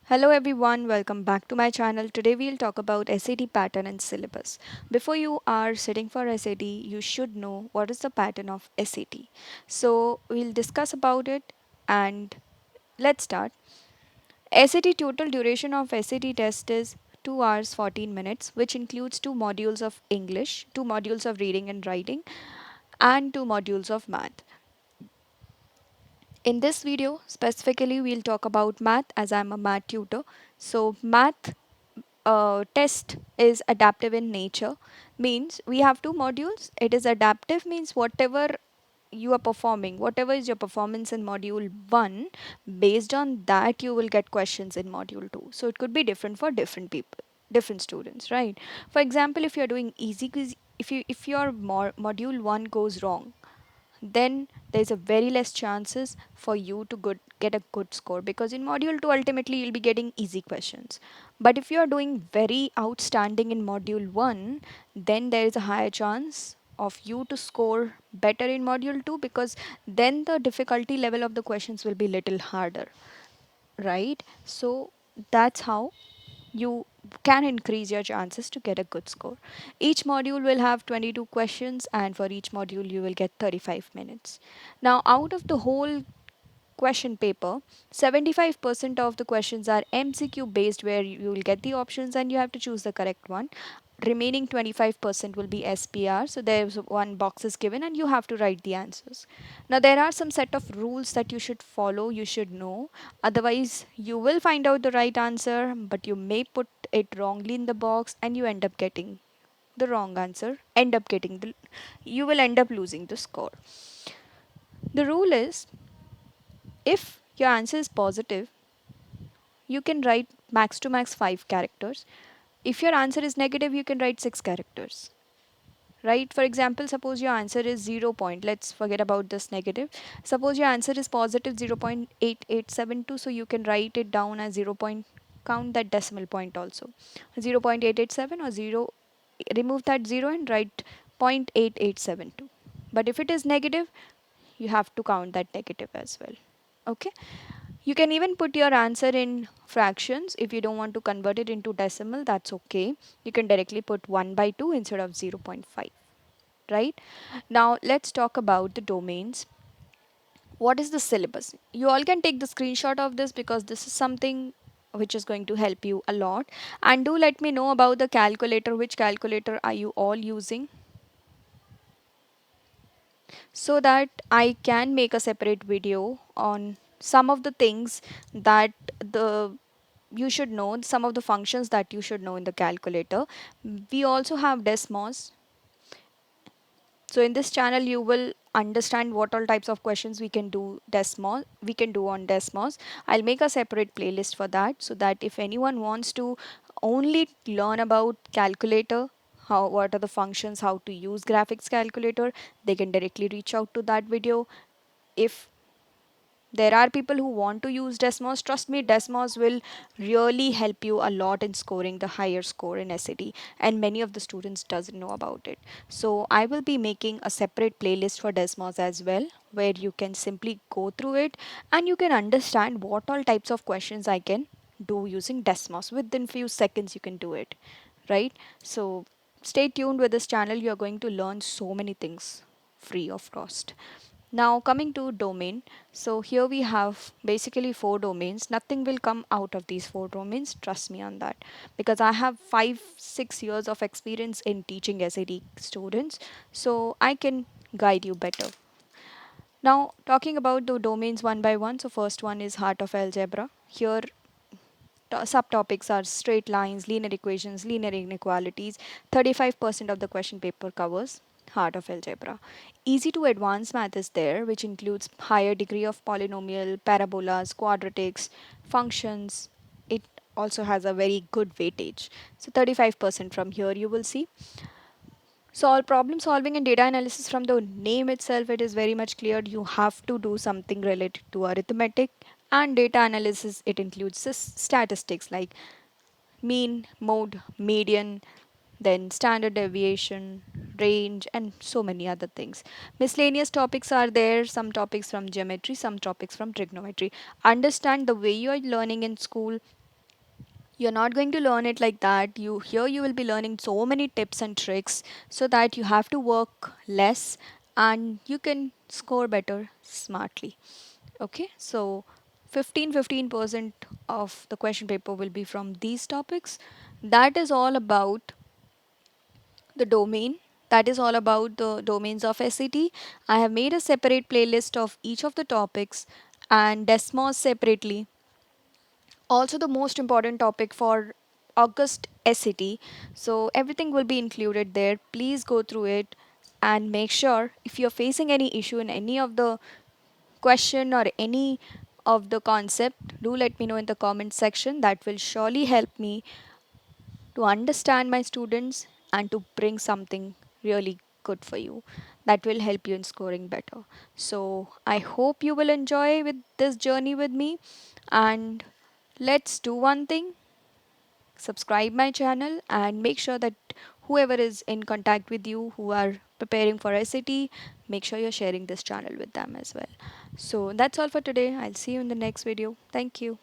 Hello everyone, welcome back to my channel. Today we'll talk about SAT pattern and syllabus. Before you are sitting for SAT, you should know what is the pattern of SAT. So we'll discuss about it and let's start. SAT total duration of SAT test is 2 hours 14 minutes, which includes two modules of English, two modules of reading and writing, and two modules of math. In this video, specifically, we'll talk about math as I'm a math tutor. So, math test is adaptive in nature, means we have two modules. It is adaptive, means whatever you are performing, whatever is your performance in module 1, based on that you will get questions in module 2. So it could be different for different people, different students, right? For example, if you're doing easy quiz, if your module 1 goes wrong, then there's a very less chances for you to get a good score, because in module 2 ultimately you'll be getting easy questions. But if you are doing very outstanding in module 1, then there is a higher chance of you to score better in module 2, because then the difficulty level of the questions will be little harder, right? So that's how you can increase your chances to get a good score. Each module will have 22 questions, and for each module, you will get 35 minutes. Now, out of the whole question paper, 75% of the questions are MCQ based, where you will get the options and you have to choose the correct one. Remaining 25% will be SPR, so there's one box is given and you have to write the answers. Now there are some set of rules that you should follow, you should know, otherwise you will find out the right answer but you may put it wrongly in the box and you end up getting the wrong answer, you will end up losing the score. The rule is, if your answer is positive, you can write max to max 5 characters. If your answer is negative, you can write 6 characters. Right? For example, suppose your answer is 0 point. Let's forget about this negative. Suppose your answer is positive 0.8872, so you can write it down as 0 point, count that decimal point also. 0.887 or 0, remove that 0 and write 0.8872. But if it is negative, you have to count that negative as well. Okay? You can even put your answer in fractions. If you don't want to convert it into decimal, that's okay. You can directly put 1 by 2 instead of 0.5. Right? Now, let's talk about the domains. What is the syllabus? You all can take the screenshot of this, because this is something which is going to help you a lot. And do let me know about the calculator. Which calculator are you all using, so that I can make a separate video on some of the things that the you should know, some of the functions that you should know in the calculator. We also have desmos. So in this channel you will understand what all types of questions we can do on desmos. I'll make a separate playlist for that, so that if anyone wants to only learn about calculator, how, what are the functions, how to use graphics calculator, they can directly reach out to that video. If there are people who want to use desmos, trust me, desmos will really help you a lot in scoring the higher score in SAT, and many of the students doesn't know about it. So I will be making a separate playlist for desmos as well, where you can simply go through it and you can understand what all types of questions I can do using desmos. Within few seconds you can do it, right? So stay tuned with this channel, you are going to learn so many things free of cost. Now coming to domain, so here we have basically 4 domains. Nothing will come out of these 4 domains, trust me on that, because I have 5-6 years of experience in teaching SAT students, so I can guide you better. Now talking about the domains one by one, so first one is heart of algebra. Here subtopics are straight lines, linear equations, linear inequalities. 35% of the question paper covers heart of algebra. Easy to advanced math is there, which includes higher degree of polynomial, parabolas, quadratics, functions. It also has a very good weightage. So 35% from here you will see. Solve problem solving and data analysis. From the name itself, it is very much clear you have to do something related to arithmetic. And data analysis, it includes statistics like mean, mode, median, then standard deviation, range, and so many other things. Miscellaneous topics are there, some topics from geometry, some topics from trigonometry. Understand, the way you are learning in school, You're not going to learn it like that. You will be learning so many tips and tricks so that you have to work less and you can score better smartly. Okay, so 15% of the question paper will be from these topics. That is all about the domain. That is all about the domains of SAT. I have made a separate playlist of each of the topics and desmos separately. Also, the most important topic for August SAT. So, everything will be included there. Please go through it and make sure if you're facing any issue in any of the question or any of the concept, do let me know in the comment section. That will surely help me to understand my students and to bring something really good for you that will help you in scoring better. So I hope you will enjoy with this journey with me, and let's do one thing: subscribe my channel and make sure that whoever is in contact with you who are preparing for SAT, make sure you're sharing this channel with them as well. So that's all for today. I'll see you in the next video. Thank you.